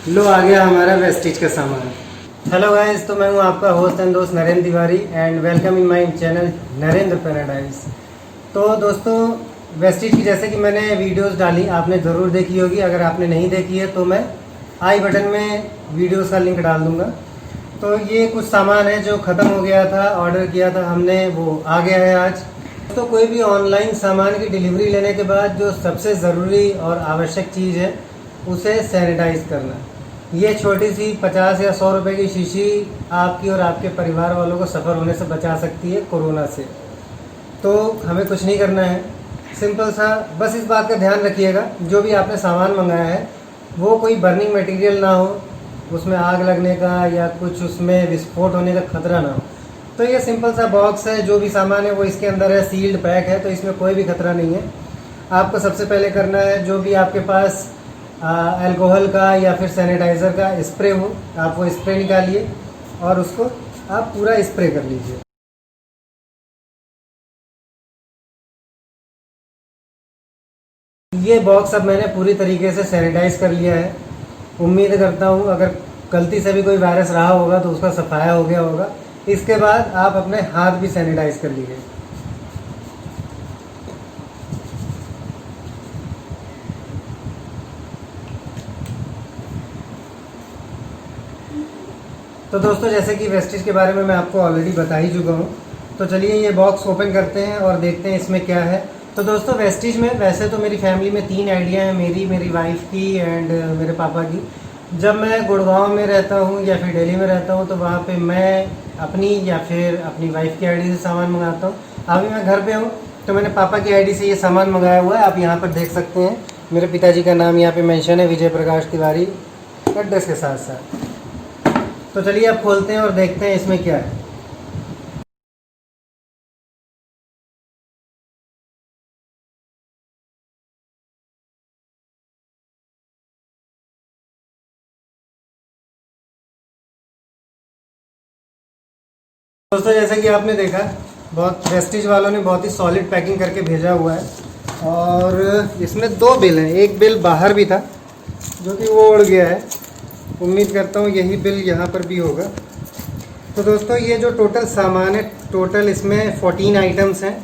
लो आ गया हमारा वेस्टिज का सामान। हेलो गाइस, तो मैं हूं आपका होस्ट एंड दोस्त Narendra Tiwari and welcome in my channel Narendra paradise. तो दोस्तों, वेस्टिज की जैसे कि मैंने वीडियोस डाली, आपने ज़रूर देखी होगी। अगर आपने नहीं देखी है तो मैं आई बटन में वीडियोस का लिंक डाल दूंगा। तो ये कुछ सामान है जो ख़त्म हो गया था, ऑर्डर किया था हमने, वो आ गया है आज। तो कोई भी ऑनलाइन सामान की डिलीवरी लेने के बाद जो सबसे ज़रूरी और आवश्यक चीज़ है उसे सैनिटाइज करना। ये छोटी सी 50 या 100 रुपए की शीशी आपकी और आपके परिवार वालों को सफ़र होने से बचा सकती है कोरोना से। तो हमें कुछ नहीं करना है, सिंपल सा, बस इस बात का ध्यान रखिएगा जो भी आपने सामान मंगाया है वो कोई बर्निंग मटेरियल ना हो, उसमें आग लगने का या कुछ उसमें विस्फोट होने का खतरा ना हो। तो ये सिंपल सा बॉक्स है, जो भी सामान है वो इसके अंदर है, सील्ड पैक है, तो इसमें कोई भी खतरा नहीं है। आपको सबसे पहले करना है, जो भी आपके पास अल्कोहल का या फिर सैनिटाइज़र का स्प्रे हो, आप वो स्प्रे निकालिए और उसको आप पूरा स्प्रे कर लीजिए। ये बॉक्स अब मैंने पूरी तरीके से सैनिटाइज कर लिया है। उम्मीद करता हूँ अगर गलती से भी कोई वायरस रहा होगा तो उसका सफाया हो गया होगा। इसके बाद आप अपने हाथ भी सैनिटाइज कर लीजिए। तो दोस्तों, जैसे कि वेस्टिज के बारे में मैं आपको ऑलरेडी बता ही चुका हूँ, तो चलिए ये बॉक्स ओपन करते हैं और देखते हैं इसमें क्या है। तो दोस्तों, वेस्टिज में वैसे तो मेरी फैमिली में 3 आइडिया हैं, मेरी वाइफ की एंड मेरे पापा की। जब मैं गुड़गांव में रहता हूँ या फिर दिल्ली में रहता हूँ तो वहाँ पे मैं अपनी या फिर अपनी वाइफ की आईडी से सामान मंगाता हूँ। अभी मैं घर पे हूँ तो मैंने पापा की आईडी से ये सामान मंगाया हुआ है। आप यहाँ पर देख सकते हैं, मेरे पिताजी का नाम यहाँ पे मेंशन है, विजय प्रकाश तिवारी, एड्रेस के साथ साथ। तो चलिए अब खोलते हैं और देखते हैं इसमें क्या है। दोस्तों, जैसे कि आपने देखा, बहुत वेस्टिज वालों ने बहुत ही सॉलिड पैकिंग करके भेजा हुआ है और इसमें 2 बिल हैं। एक बिल बाहर भी था जो कि वो उड़ गया है। उम्मीद करता हूँ यही बिल यहाँ पर भी होगा। तो दोस्तों, ये जो टोटल सामान है, टोटल इसमें 14 आइटम्स हैं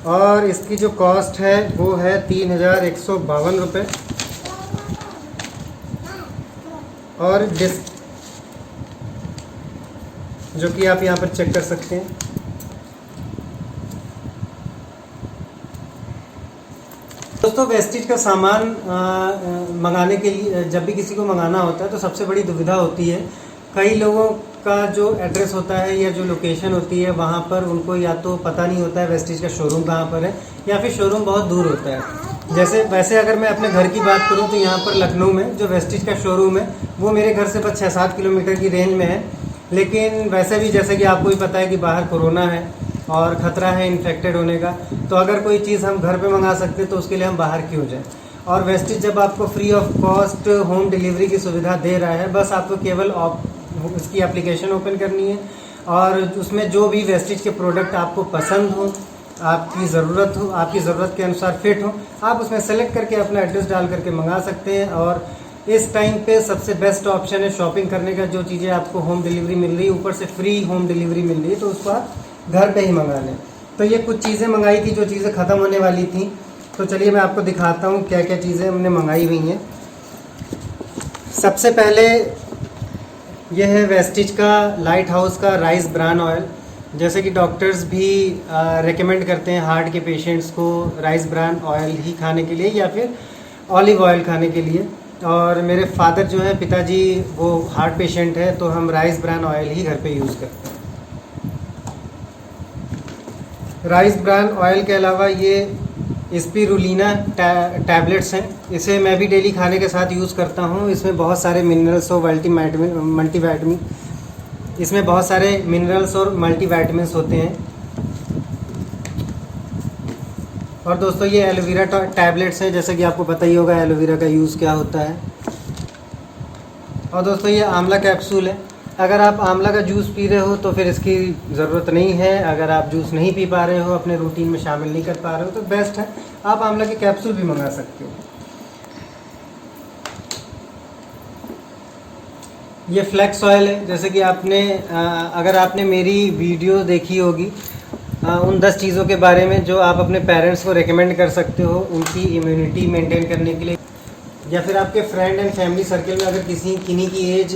और इसकी जो कॉस्ट है वो है 3152 रुपये। और जो कि आप यहाँ पर चेक कर सकते हैं। दोस्तों, वेस्टिज का सामान मंगाने के लिए जब भी किसी को मंगाना होता है तो सबसे बड़ी दुविधा होती है, कई लोगों का जो एड्रेस होता है या जो लोकेशन होती है वहाँ पर उनको या तो पता नहीं होता है वेस्टिज का शोरूम कहाँ पर है या फिर शोरूम बहुत दूर होता है। वैसे अगर मैं अपने घर की बात करूँ तो यहाँ पर लखनऊ में जो वेस्टिज का शोरूम है वो मेरे घर से बस 6-7 किलोमीटर की रेंज में है। लेकिन वैसे भी जैसे कि आपको ही पता है कि बाहर कोरोना है और ख़तरा है इन्फेक्टेड होने का, तो अगर कोई चीज़ हम घर पे मंगा सकते तो उसके लिए हम बाहर क्यों जाएं। और वेस्टिज जब आपको free of cost home delivery की सुविधा दे रहा है, बस आपको केवल उसकी एप्लीकेशन ओपन करनी है और उसमें जो भी वेस्टिज के प्रोडक्ट आपको पसंद हो, आपकी ज़रूरत के अनुसार फिट हो, आप उसमें सेलेक्ट करके अपना एड्रेस डाल करके मंगा सकते हैं। और इस टाइम पे सबसे बेस्ट ऑप्शन है शॉपिंग करने का। जो चीज़ें आपको होम डिलीवरी मिल रही है, ऊपर से फ्री होम डिलीवरी मिल रही है, तो उसको आप घर पे ही मंगा लें। तो ये कुछ चीज़ें मंगाई थी जो चीज़ें ख़त्म होने वाली थी। तो चलिए मैं आपको दिखाता हूँ क्या क्या चीज़ें हमने मंगाई हुई हैं। सबसे पहले ये है वेस्टिज का लाइट हाउस का राइस ब्रान ऑयल। जैसे कि डॉक्टर्स भी रेकमेंड करते हैं हार्ट के पेशेंट्स को राइस ब्रान ऑयल ही खाने के लिए या फिर ऑलिव ऑयल खाने के लिए। और मेरे फादर जो है, पिताजी, वो हार्ट पेशेंट है, तो हम राइस ब्रान ऑयल ही घर पे यूज़ करते हैं। राइस ब्रान ऑयल के अलावा ये स्पिरुलिना टैबलेट्स हैं। इसे मैं भी डेली खाने के साथ यूज़ करता हूँ। इसमें बहुत सारे मिनरल्स और मल्टीविटामिन इसमें बहुत सारे मिनरल्स और मल्टीविटामिन्स होते हैं। और दोस्तों, ये एलोवेरा टैबलेट्स हैं। जैसे कि आपको पता ही होगा एलोवेरा का यूज़ क्या होता है। और दोस्तों, ये आंवला कैप्सूल है। अगर आप आंवला का जूस पी रहे हो तो फिर इसकी ज़रूरत नहीं है। अगर आप जूस नहीं पी पा रहे हो, अपने रूटीन में शामिल नहीं कर पा रहे हो, तो बेस्ट है आप आंवला के कैप्सूल भी मंगा सकते हो। ये फ्लैक्स ऑयल है। जैसे कि आपने अगर आपने मेरी वीडियो देखी होगी उन 10 चीज़ों के बारे में जो आप अपने पेरेंट्स को रेकमेंड कर सकते हो उनकी इम्यूनिटी मेंटेन करने के लिए, या फिर आपके फ्रेंड एंड फैमिली सर्कल में अगर किन्हीं की एज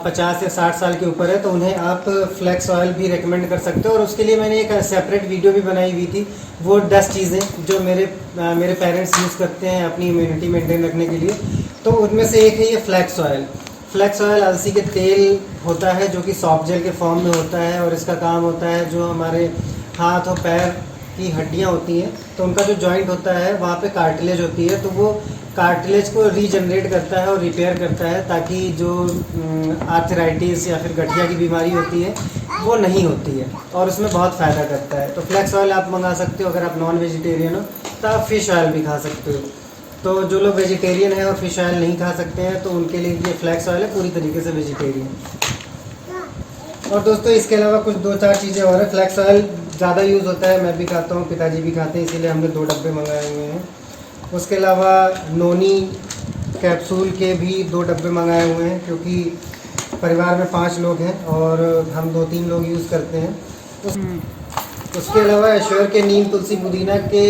50 या 60 साल के ऊपर है तो उन्हें आप फ्लैक्स ऑयल भी रेकमेंड कर सकते हो। और उसके लिए मैंने एक सेपरेट वीडियो भी बनाई हुई थी, वो 10 चीज़ें जो मेरे पेरेंट्स यूज़ करते हैं अपनी इम्यूनिटी मेंटेन रखने के लिए। तो उनमें से एक है ये फ्लैक्स ऑयल। फ्लैक्स ऑयल अलसी के तेल होता है जो कि सॉफ्ट जेल के फॉर्म में होता है, और इसका काम होता है जो हमारे हाथ और पैर की हड्डियां होती हैं तो उनका जो जॉइंट होता है वहाँ पे कार्टिलेज होती है, तो वो कार्टिलेज को रीजनरेट करता है और रिपेयर करता है, ताकि जो आर्थराइटिस या फिर गठिया की बीमारी होती है वो नहीं होती है, और उसमें बहुत फ़ायदा करता है। तो फ्लैक्स ऑयल आप मंगा सकते हो। अगर आप नॉन वेजिटेरियन हो तो आप फ़िश ऑयल भी खा सकते हो। तो जो लोग वेजिटेरियन हैं और फ़िश ऑयल नहीं खा सकते हैं तो उनके लिए ये फ्लैक्स ऑयल है पूरी तरीके से वेजिटेरियन। और दोस्तों इसके अलावा कुछ 2-4 चीज़ें और है। फ्लैक्स ऑयल ज़्यादा यूज़ होता है, मैं भी खाता हूँ, पिताजी भी खाते हैं, इसीलिए हमने 2 डब्बे मंगाए हुए हैं। उसके अलावा नोनी कैप्सूल के भी 2 डब्बे मंगाए हुए हैं, क्योंकि परिवार में 5 लोग हैं और हम 2-3 लोग यूज़ करते हैं। उसके अलावा एश्योर के नीम तुलसी पुदीना के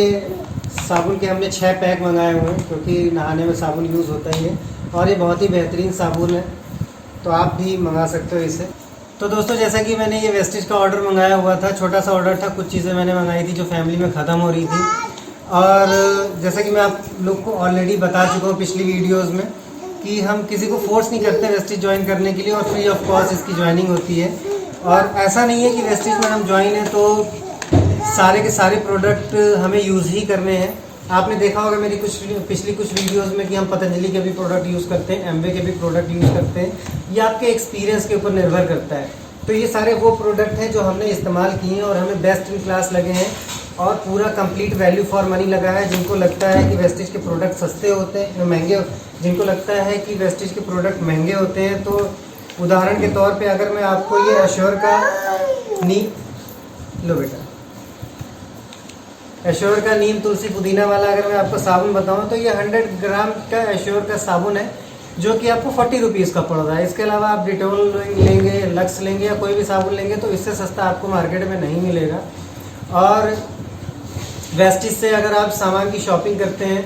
साबुन के हमने 6 पैक मंगाए हुए हैं, क्योंकि नहाने में साबुन यूज़ होता ही है और ये बहुत ही बेहतरीन साबुन है, तो आप भी मंगा सकते हो इसे। तो दोस्तों जैसा कि मैंने ये वेस्टेज का ऑर्डर मंगाया हुआ था, छोटा सा ऑर्डर था, कुछ चीज़ें मैंने मंगाई थी जो फैमिली में ख़त्म हो रही थी। और जैसा कि मैं आप लोग को ऑलरेडी बता चुका हूँ पिछली वीडियोज़ में कि हम किसी को फोर्स नहीं करते वेस्टेज ज्वाइन करने के लिए, और फ्री ऑफ कॉस्ट इसकी ज्वाइनिंग होती है। और ऐसा नहीं है कि वेस्टेज में हम ज्वाइन हैं तो सारे के सारे प्रोडक्ट हमें यूज़ ही करने हैं। आपने देखा होगा मेरी पिछली कुछ वीडियोस में कि हम पतंजलि के भी प्रोडक्ट यूज़ करते हैं, एम्बे के भी प्रोडक्ट यूज़ करते हैं, ये आपके एक्सपीरियंस के ऊपर निर्भर करता है। तो ये सारे वो प्रोडक्ट हैं जो हमने इस्तेमाल किए हैं और हमें बेस्ट इन क्लास लगे हैं और पूरा कंप्लीट वैल्यू फॉर मनी लगा है। जिनको लगता है कि वेस्टेज के प्रोडक्ट सस्ते होते हैं, महंगे, जिनको लगता है कि वेस्टेज के प्रोडक्ट महंगे होते हैं, तो उदाहरण के तौर पे अगर मैं आपको ये एश्योर का एश्योर का नीम तुलसी पुदीना वाला अगर मैं आपको साबुन बताऊं तो ये 100 ग्राम का एश्योर का साबुन है जो कि आपको 40 रुपीज़ का पड़ रहा है। इसके अलावा आप डिटोल लेंगे, लक्स लेंगे या कोई भी साबुन लेंगे तो इससे सस्ता आपको मार्केट में नहीं मिलेगा। और वेस्टेज से अगर आप सामान की शॉपिंग करते हैं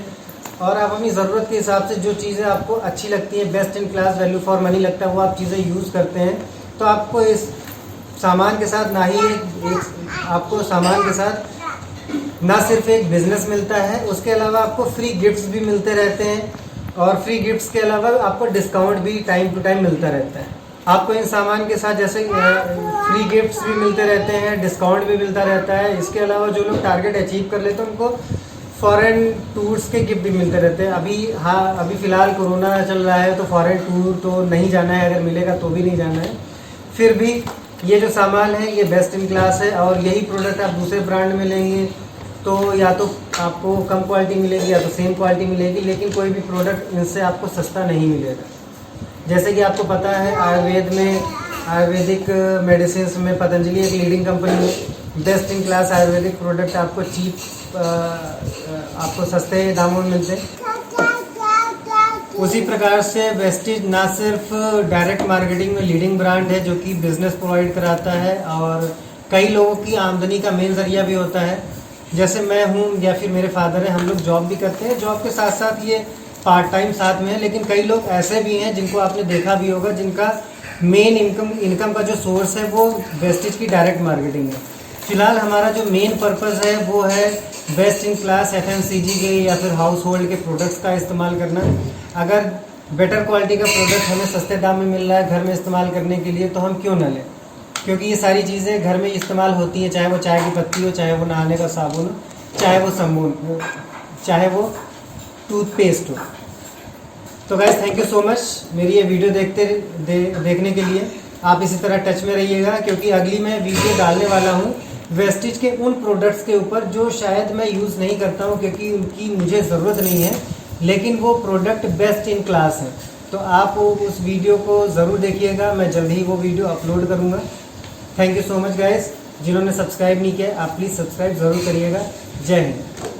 और आप अपनी ज़रूरत के हिसाब से जो चीज़ें आपको अच्छी लगती हैं, best in class value for money लगता है, वो आप चीज़ें यूज़ करते हैं, तो आपको इस सामान के साथ आपको सामान के साथ ना सिर्फ एक बिज़नेस मिलता है, उसके अलावा आपको फ्री गिफ्ट्स भी मिलते रहते हैं, और फ्री गिफ्ट्स के अलावा आपको डिस्काउंट भी टाइम टू टाइम मिलता रहता है। आपको इन सामान के साथ जैसे फ्री गिफ्ट्स भी मिलते रहते हैं, डिस्काउंट भी मिलता रहता है। इसके अलावा जो लोग टारगेट अचीव कर लेते हैं उनको फॉरेन टूर्स के गिफ्ट भी मिलते रहते हैं। अभी फ़िलहाल कोरोना चल रहा है तो फॉरेन टूर तो नहीं जाना है, अगर मिलेगा तो भी नहीं जाना है। फिर भी ये जो सामान है ये बेस्ट इन क्लास है, और यही प्रोडक्ट आप दूसरे ब्रांड में लेंगे तो या तो आपको कम क्वालिटी मिलेगी या तो सेम क्वालिटी मिलेगी, लेकिन कोई भी प्रोडक्ट इनसे आपको सस्ता नहीं मिलेगा। जैसे कि आपको पता है आयुर्वेदिक मेडिसिन में पतंजलि एक लीडिंग कंपनी है। Best in class Ayurvedic product आपको आपको सस्ते दामों में मिलते हैं। उसी प्रकार से वेस्टेज ना सिर्फ डायरेक्ट मार्केटिंग में लीडिंग ब्रांड है जो कि बिजनेस प्रोवाइड कराता है और कई लोगों की आमदनी का मेन जरिया भी होता है। जैसे मैं हूँ या फिर मेरे फादर हैं, हम लोग जॉब भी करते हैं, जॉब के साथ साथ ये पार्ट टाइम साथ में है। लेकिन कई लोग ऐसे भी हैं जिनको आपने देखा भी होगा जिनका मेन इनकम का जो सोर्स है वो वेस्टेज की डायरेक्ट मार्केटिंग है। फिलहाल हमारा जो मेन पर्पस है वो है बेस्ट इन क्लास FMCG के या फिर हाउस होल्ड के प्रोडक्ट्स का इस्तेमाल करना। अगर बेटर क्वालिटी का प्रोडक्ट हमें सस्ते दाम में मिल रहा है घर में इस्तेमाल करने के लिए तो हम क्यों ना लें, क्योंकि ये सारी चीज़ें घर में इस्तेमाल होती हैं, चाहे वो चाय की पत्ती हो, चाहे वो नहाने का साबुन हो, चाहे वो साबुन, चाहे वो टूथपेस्ट हो। तो guys thank you so much मेरी ये वीडियो देखने के लिए। आप इसी तरह टच में रहिएगा, क्योंकि अगली मैं वीडियो डालने वाला हूँ वेस्टेज के उन प्रोडक्ट्स के ऊपर जो शायद मैं यूज़ नहीं करता हूँ क्योंकि उनकी मुझे ज़रूरत नहीं है, लेकिन वो प्रोडक्ट बेस्ट इन क्लास है। तो आप उस वीडियो को ज़रूर देखिएगा, मैं जल्द ही वो वीडियो अपलोड करूँगा। Thank you so much guys. जिन्होंने सब्सक्राइब नहीं किया आप प्लीज़ सब्सक्राइब ज़रूर करिएगा। जय हिंद।